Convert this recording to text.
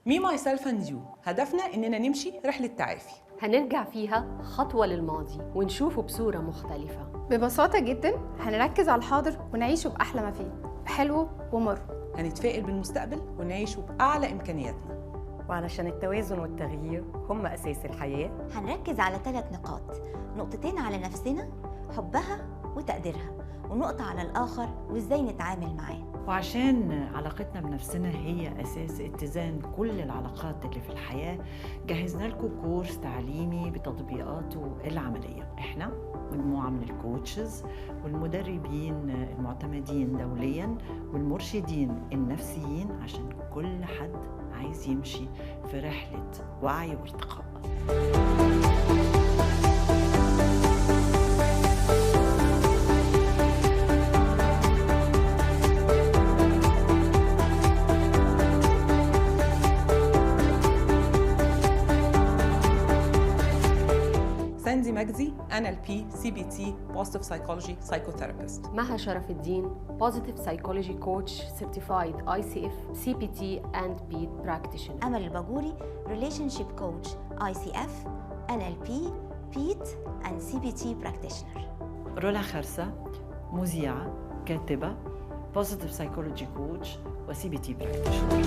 Me, myself and you هدفنا إننا نمشي رحلة تعافي. هنرجع فيها خطوة للماضي ونشوفه بصورة مختلفة. ببساطة جدا هنركز على الحاضر ونعيشه بأحلى ما فيه، بحلوه ومر. هنتفائل بالمستقبل ونعيشه بأعلى إمكانياتنا. وعلشان التوازن والتغيير هم أساس الحياة، هنركز على 3 نقاط، نقطتين على نفسنا حبها وتقديرها، ونقطة على الآخر وإزاي نتعامل معاه. وعشان علاقتنا بنفسنا هي أساس اتزان كل العلاقات اللي في الحياة، جهزنا لكم كورس تعليمي بتطبيقاته العملية. احنا مجموعة من الكوتشز والمدربين المعتمدين دولياً والمرشدين النفسيين عشان كل حد عايز يمشي في رحلة وعي وارتقاء. ساندي مجدي NLP CBT Positive Psychology Psychotherapist. مها شرف الدين Positive Psychology Coach Certified ICF CPT and PEET Practitioner. أمل الباجوري Relationship Coach ICF NLP PEET and CBT Practitioner. رولا خرسة مذيعة كاتبة Positive Psychology Coach و CBT Practitioner.